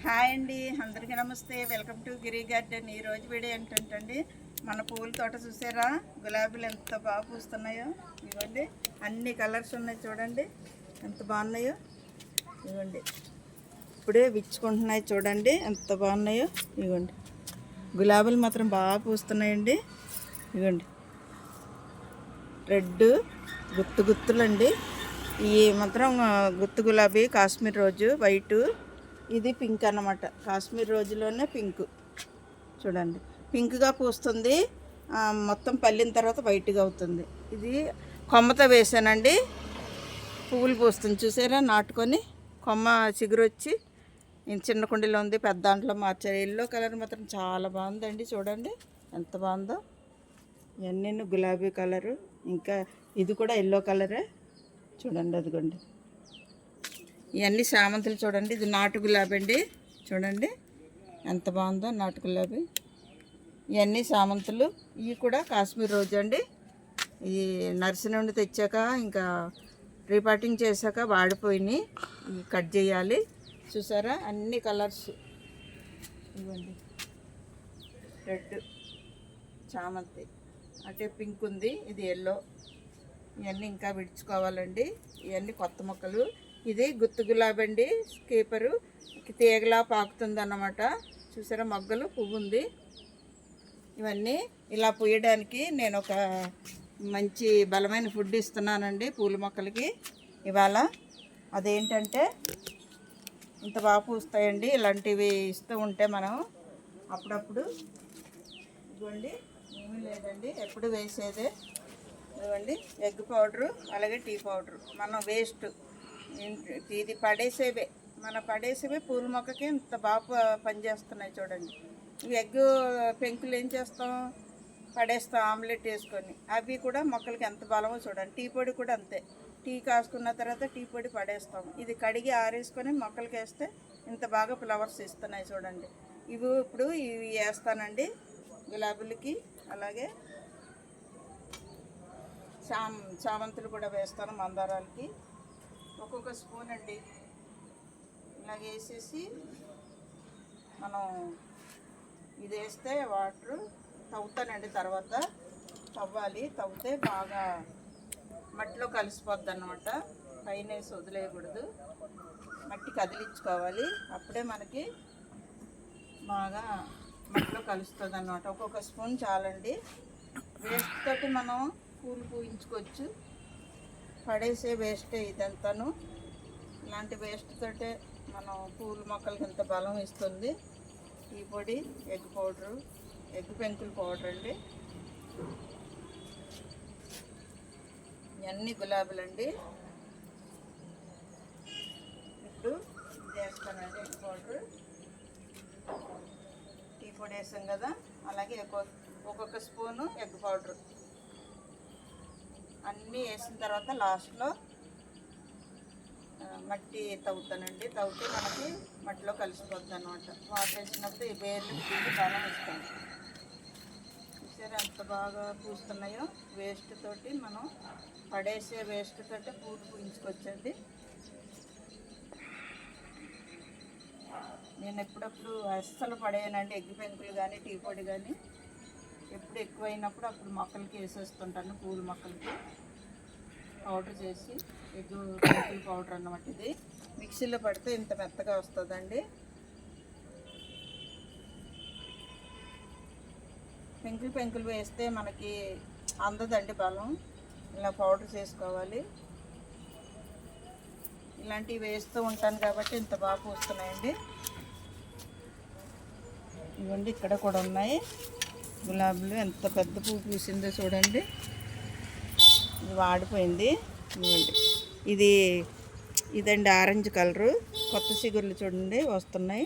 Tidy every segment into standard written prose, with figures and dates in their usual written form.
Hi అండి, అందరికీ నమస్తే. Welcome to Giri garden. ఈరోజు వీడియో ఏంటంటే మన పూల తోట చూసారా, గులాబీలు ఎంత బాగా పూస్తున్నాయో. ఇవ్వండి, అన్ని కలర్స్ ఉన్నాయి చూడండి ఎంత బాగున్నాయో. ఇవ్వండి, ఇప్పుడే విచ్చుకుంటున్నాయి చూడండి ఎంత బాగున్నాయో. ఇవ్వండి, గులాబీలు మాత్రం బాగా పూస్తున్నాయండి. ఇవ్వండి, రెడ్ గుత్తులండి. ఈ మాత్రం గుత్తు గులాబీ, కాశ్మీర్ రోజు వైటు, ఇది పింక్ అన్నమాట. కాశ్మీర్ రోజులోనే పింక్ చూడండి, పింక్గా పూస్తుంది. మొత్తం పల్లిన తర్వాత వైట్గా అవుతుంది. ఇది కొమ్మతో వేసానండి, పువ్వులు పూస్తుంది చూసారా. నాటుకొని కొమ్మ చిగురు వచ్చి చిన్న కుండీలో ఉంది, పెద్ద దాంట్లో మార్చారు. ఎల్లో కలర్ మాత్రం చాలా బాగుందండి, చూడండి ఎంత బాగుందో. ఇవన్నీ గులాబీ కలరు, ఇంకా ఇది కూడా ఎల్లో కలరే చూడండి. అదిగోండి, ఇవన్నీ చామంతులు చూడండి. ఇది నాటు గులాబీ అండి, చూడండి ఎంత బాగుందో నాటు గులాబీ. ఇవన్నీ చామంతులు, ఇవి కూడా కాశ్మీర్ రోజు అండి. ఈ నర్సరీ నుండి తెచ్చాక ఇంకా రీపాటింగ్ చేశాక వాడిపోయినాయి, ఇవి కట్ చేయాలి. చూసారా అన్ని కలర్స్. ఇవ్వండి, రెడ్ చామంతి, అంటే పింక్ ఉంది, ఇది ఎల్లో. ఇవన్నీ ఇంకా విడుచుకోవాలండి. ఇవన్నీ కొత్త మొక్కలు. ఇది గుత్తు గులాబీ అండి, స్కీపరు, తీగలా పాకుతుంది అన్నమాట. చూసారా మొగ్గలు, పువ్వు ఉంది. ఇవన్నీ ఇలా పూయడానికి నేను ఒక మంచి బలమైన ఫుడ్ ఇస్తున్నానండి పూల మొక్కలకి ఇవాళ. అదేంటంటే ఇంత బాగా పూస్తాయండి. ఇలాంటివి ఇస్తూ ఉంటే మనం అప్పుడప్పుడు. ఇదిగోండి, ఏమీ లేదండి, ఎప్పుడు వేసేదే. ఇదిగోండి, ఎగ్ పౌడరు, అలాగే టీ పౌడరు. మనం వేస్ట్ ఇది పడేసేవే, మన పడేసేవే పూల మొక్కకి ఇంత బాగా పనిచేస్తున్నాయి చూడండి. ఎగ్ పెంకులు ఏం చేస్తాం, పడేస్తాం ఆమ్లెట్ వేసుకొని. అవి కూడా మొక్కలకి ఎంత బలమో చూడండి. టీ పొడి కూడా అంతే, టీ కాసుకున్న తర్వాత టీ పొడి పడేస్తాం. ఇది కడిగి ఆరేసుకొని మొక్కలకి వేస్తే ఇంత బాగా ఫ్లవర్స్ ఇస్తున్నాయి చూడండి. ఇప్పుడు ఇవి వేస్తానండి గులాబీలకి, అలాగే చామంతులు కూడా వేస్తాను, మందారాలకి. ఒక్కొక్క స్పూన్ అండి ఇలాగ వేసేసి మనం ఇది వేస్తే వాటర్ తవ్వుతానండి. తర్వాత తవ్వాలి, తవ్వితే బాగా మట్టిలో కలిసిపోద్ది అన్నమాట. పైన వేసి వదిలేయకూడదు, మట్టి కదిలించుకోవాలి. అప్పుడే మనకి బాగా మట్టిలో కలుస్తుంది అన్నమాట. ఒక్కొక్క స్పూన్ చాలండి. వేస్ట్ తోటి మనం పూలు పూయించుకోవచ్చు. పడేసే వేస్టే ఇదంతాను. ఇలాంటి వేస్ట్ తోటే మనం పూల మొక్కలకి ఎంత బలం ఇస్తుంది. టీ పొడి, ఎగ్ పౌడరు, ఎగ్ పెంకుల పౌడర్ అండి. ఇవన్నీ గులాబీలండి. ఇప్పుడు ఇది వేస్తానండి, ఎగ్ పౌడరు, టీ పొడి వేసాం కదా, అలాగే ఒక్కొక్క స్పూను ఎగ్ పౌడరు అన్నీ వేసిన తర్వాత లాస్ట్లో మట్టి తవ్వుతానండి. తవ్వితే మనకి మట్టిలో కలిసిపోద్ది అనమాట. వాటర్ వేసినప్పుడు ఈ వేర్లు తీసి బలం ఇస్తాం. చూసారా ఎంత బాగా పూస్తున్నాయో. వేస్ట్ తోటి మనం పడేసే వేస్ట్ తోటి పూలు పూయించుకొచ్చండి. నేను ఎప్పుడప్పుడు అస్సలు పడేయనండి, ఎగ్ పెంకులు కానీ టీ పొడి కానీ. ఎప్పుడు ఎక్కువైనప్పుడు అప్పుడు మొక్కలకి వేసేస్తుంటాను, పూల మొక్కలకి పౌడర్ చేసి. ఎగ్ పెంకుల పౌడర్ అన్నమాట. ఇది మిక్సీలో పడితే ఇంత మెత్తగా వస్తుందండి. పెంకులు వేస్తే మనకి అందదండి బలం. ఇలా పౌడర్ చేసుకోవాలి. ఇలాంటివి వేస్తూ ఉంటాను కాబట్టి ఇంత బాగా పూస్తున్నాయండి. ఇవ్వండి, ఇక్కడ కూడా ఉన్నాయి గులాబీలు. ఎంత పెద్ద పువ్వు పూసిందో చూడండి. ఇది వాడిపోయింది. ఇవ్వండి, ఇదండి ఆరెంజ్ కలరు. కొత్త చిగుర్లు చూడండి వస్తున్నాయి.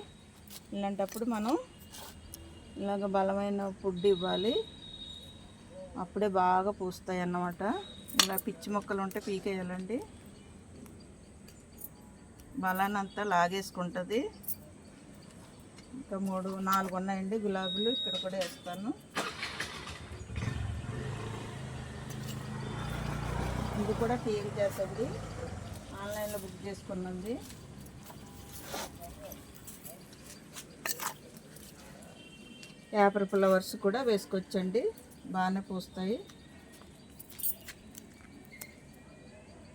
ఇలాంటప్పుడు మనం ఇలాగ బలమైన ఫుడ్ ఇవ్వాలి, అప్పుడే బాగా పూస్తాయి అన్నమాట. ఇలా పిచ్చి మొక్కలు ఉంటే పీకేయాలండి, బలాన్ని అంతా లాగేసుకుంటుంది. ఇంకా 3, 4 ఉన్నాయండి గులాబీలు. ఇక్కడ కూడా వేస్తాను. ఇది కూడా టీవీ చేస్తుంది, ఆన్లైన్లో బుక్ చేసుకున్నది. పేపర్ ఫ్లవర్స్ కూడా వేసుకోవచ్చండి, బాగానే పూస్తాయి.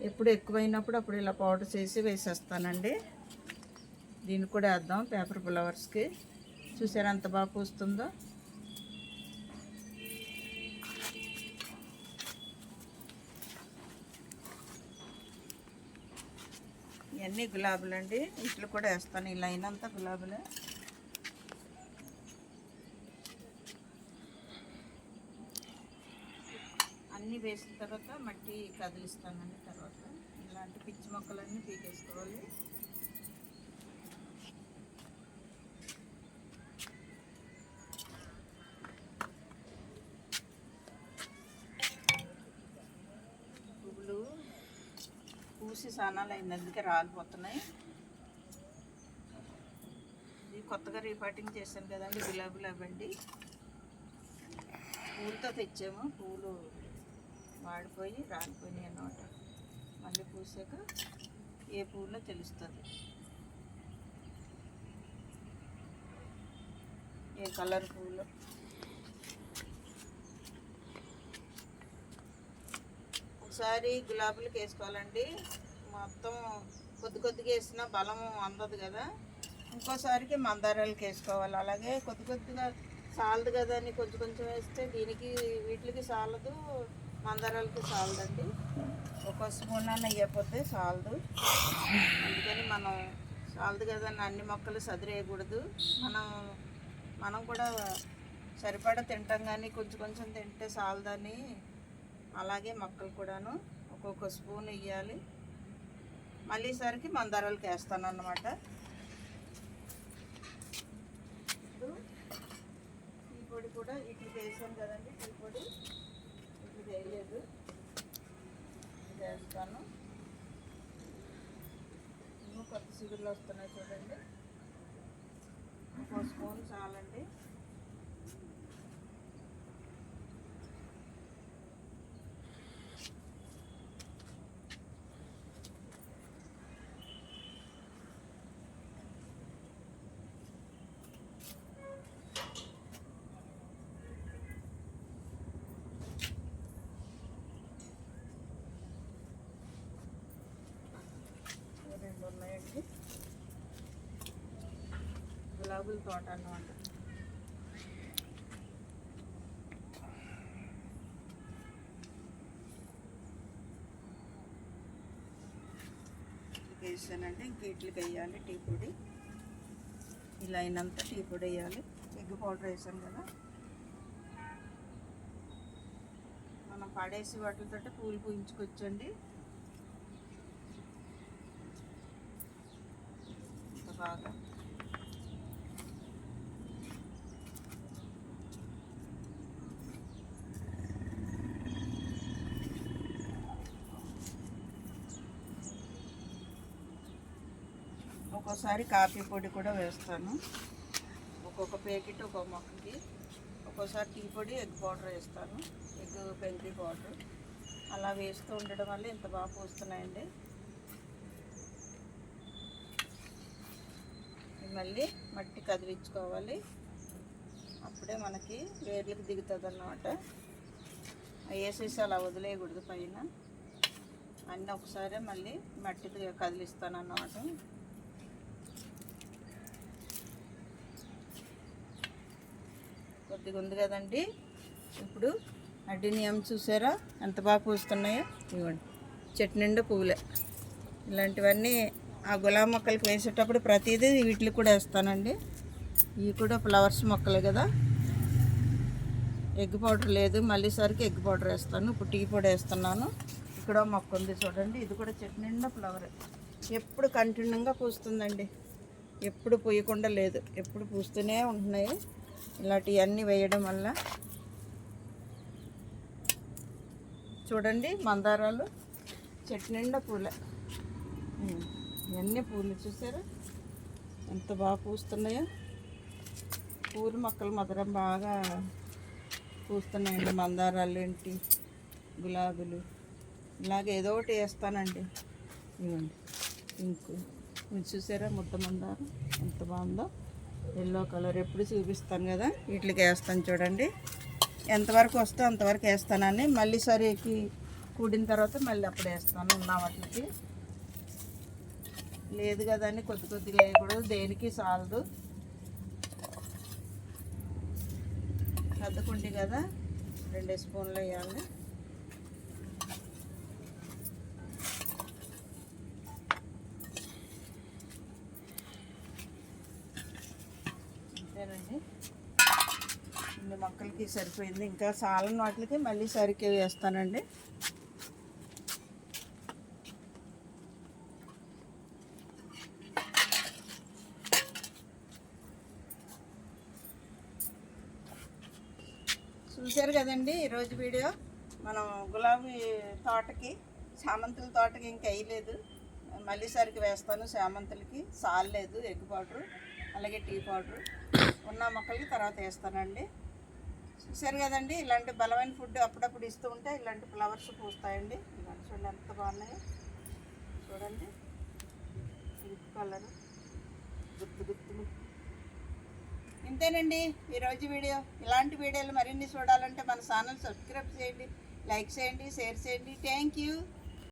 ఎప్పుడు ఎక్కువైనప్పుడు అప్పుడు ఇలా పౌడర్ చేసి వేసేస్తానండి. దీన్ని కూడా వేద్దాం పేపర్ ఫ్లవర్స్కి. చూసారా ఎంత బాగా పూస్తుందో. ఇవన్నీ గులాబీలు అండి, ఇట్లు కూడా వేస్తాను. ఈ లైన్ అంతా గులాబీలే. అన్నీ వేసిన తర్వాత మట్టి కదిలిస్తానండి. తర్వాత ఇలాంటి పిచ్చి మొక్కలన్నీ పీకేసుకోవాలి. పువ్వులు పూసి సానాలు అయింది, అందుకే రాలిపోతున్నాయి. ఇది కొత్తగా రీపాటింగ్ చేశాను కదండి, గులాబీలు అవ్వండి. పూలతో తెచ్చాము, పూలు వాడిపోయి రాలిపోయినాయి అన్నమాట. మళ్ళీ పూసాక ఏ పువ్వులో తెలుస్తుంది, ఏ కలర్ పువ్వులో. ఒకసారి గులాబీలకు వేసుకోవాలండి, మొత్తం కొద్ది కొద్దిగా వేసినా బలం అందదు కదా. ఇంకోసారికి మందారాలకు వేసుకోవాలి. అలాగే కొద్ది కొద్దిగా సాలదు కదా అని కొంచెం కొంచెం వేస్తే దీనికి వీటికి సాలదు, మందారాలకి సాలదండి. ఒక స్పూన్ అన్న వేయకపోతే సాలదు. అందుకని మనం సాలదు కదా అని అన్ని మొక్కలు సదిరేయకూడదు. మనం కూడా సరిపడా తింటాం, కానీ కొంచెం కొంచెం తింటే సాలదని. అలాగే మొక్కలు కూడాను ఒక్కొక్క స్పూన్ వేయాలి. మళ్ళీ సరికి మందారాలకి వేస్తాను అన్నమాట. టీ పొడి కూడా ఇట్లా వేసాను కదండి, టీ పొడి ఇట్లా వేయలేదు, ఇది వేస్తాను. ఇంకా కొత్త చిగురులు వస్తున్నాయి చూడండి, ఒక స్పూన్ చాలండి. ఉన్నాయండి గులాబీల తోట అన్నమాట. వేసానండి, ఇంక వీటికి వేయాలి టీ పొడి. ఇలా అయినంత టీ పొడి వేయాలి. ఎగ్ పౌడర్ వేసాను కదా, మనం పడేసి వాటితో పూలు పూయించుకొచ్చండి. బాగా ఒక్కోసారి కాఫీ పొడి కూడా వేస్తాను, ఒక్కొక్క ప్యాకెట్ ఒక్కొక్క మొక్కకి. ఒక్కోసారి టీ పొడి, ఎగ్ పౌడర్ వేస్తాను, ఎగ్ పెంకి పౌడర్. అలా వేస్తూ ఉండడం వల్ల ఇంత బాగా పూస్తున్నాయండి. మళ్ళీ మట్టి కదిలించుకోవాలి, అప్పుడే మనకి వేర్లకు దిగుతుంది అన్నమాట. వేసేసి అలా వదిలేయకూడదు, పైన అన్నీ ఒకసారి మళ్ళీ మట్టి కదిలిస్తాను అన్నమాట. కొద్దిగా ఉంది కదండి. ఇప్పుడు అడినియం చూసారా ఎంత బాగా పూస్తున్నాయో. ఇవ్వండి, చెట్టు నిండా పువ్వులే. ఇలాంటివన్నీ ఆ గులాబీ మొక్కలకి వేసేటప్పుడు ప్రతిదీ వీటికి కూడా వేస్తానండి. ఇవి కూడా ఫ్లవర్స్ మొక్కలే కదా. ఎగ్ పౌడర్ లేదు, మళ్ళీ సరికి ఎగ్ పౌడర్ వేస్తాను. ఇప్పుడు టీ పొడి వేస్తున్నాను. ఇక్కడ మొక్క ఉంది చూడండి, ఇది కూడా చెట్టు నిండా ఫ్లవర్. ఎప్పుడు కంటిన్యూగా పూస్తుందండి, ఎప్పుడు పూయకుండా లేదు, ఎప్పుడు పూస్తూనే ఉంటున్నాయి. ఇలాంటివన్నీ వేయడం వల్ల చూడండి, మందారాలు చెట్టు నిండా పూలే. ఇవన్నీ పూలు చూసారా ఎంత బాగా పూస్తున్నాయో. పూల మొక్కలు మాత్రం బాగా పూస్తున్నాయండి. మందారాలు ఏంటి, గులాబీలు, ఇలాగ ఏదో ఒకటి వేస్తానండి. ఇవ్వండి పింక్, మీరు చూసారా ముద్ద మందారం ఎంత బాగుందో. ఎల్లో కలర్ ఎప్పుడు చూపిస్తాను కదా, వీటికి వేస్తాను చూడండి. ఎంతవరకు వస్తే అంతవరకు వేస్తానని, మళ్ళీ సరికి కూడిన తర్వాత మళ్ళీ అప్పుడు వేస్తాను ఉన్న వాటికి. లేదు కదా అని కొద్ది కొద్దిగా వేయకూడదు, దేనికి సాలదు. సర్దుకుంటే కదా 2 స్పూన్లు వేయాలి. అంతేనండి, ఇన్ని మొక్కలకి సరిపోయింది. ఇంకా సాలని వాటికి మళ్ళీ సరికి వేస్తానండి. చూశారు కదండి ఈరోజు వీడియో. మనం గులాబీ తోటకి, చామంతుల తోటకి ఇంకా వేయలేదు, మళ్ళీ సరికి వేస్తాను. చామంతులకి సాలేదు ఎగ్ పౌడరు, అలాగే టీ పౌడరు ఉన్న మొక్కలకి తర్వాత వేస్తానండి. చూశారు కదండి, ఇలాంటి బలమైన ఫుడ్ అప్పుడప్పుడు ఇస్తూ ఉంటే ఇలాంటి ఫ్లవర్స్ పూస్తాయండి. ఇలాంటి చూడండి ఎంత బాగున్నాయో చూడండి. పింక్ కలరు గుత్తులు. ఇంతేనండి ఈరోజు వీడియో. ఇలాంటి వీడియోలు మరిన్ని చూడాలంటే మన ఛానల్ సబ్స్క్రైబ్ చేయండి, లైక్ చేయండి, షేర్ చేయండి. Thank you.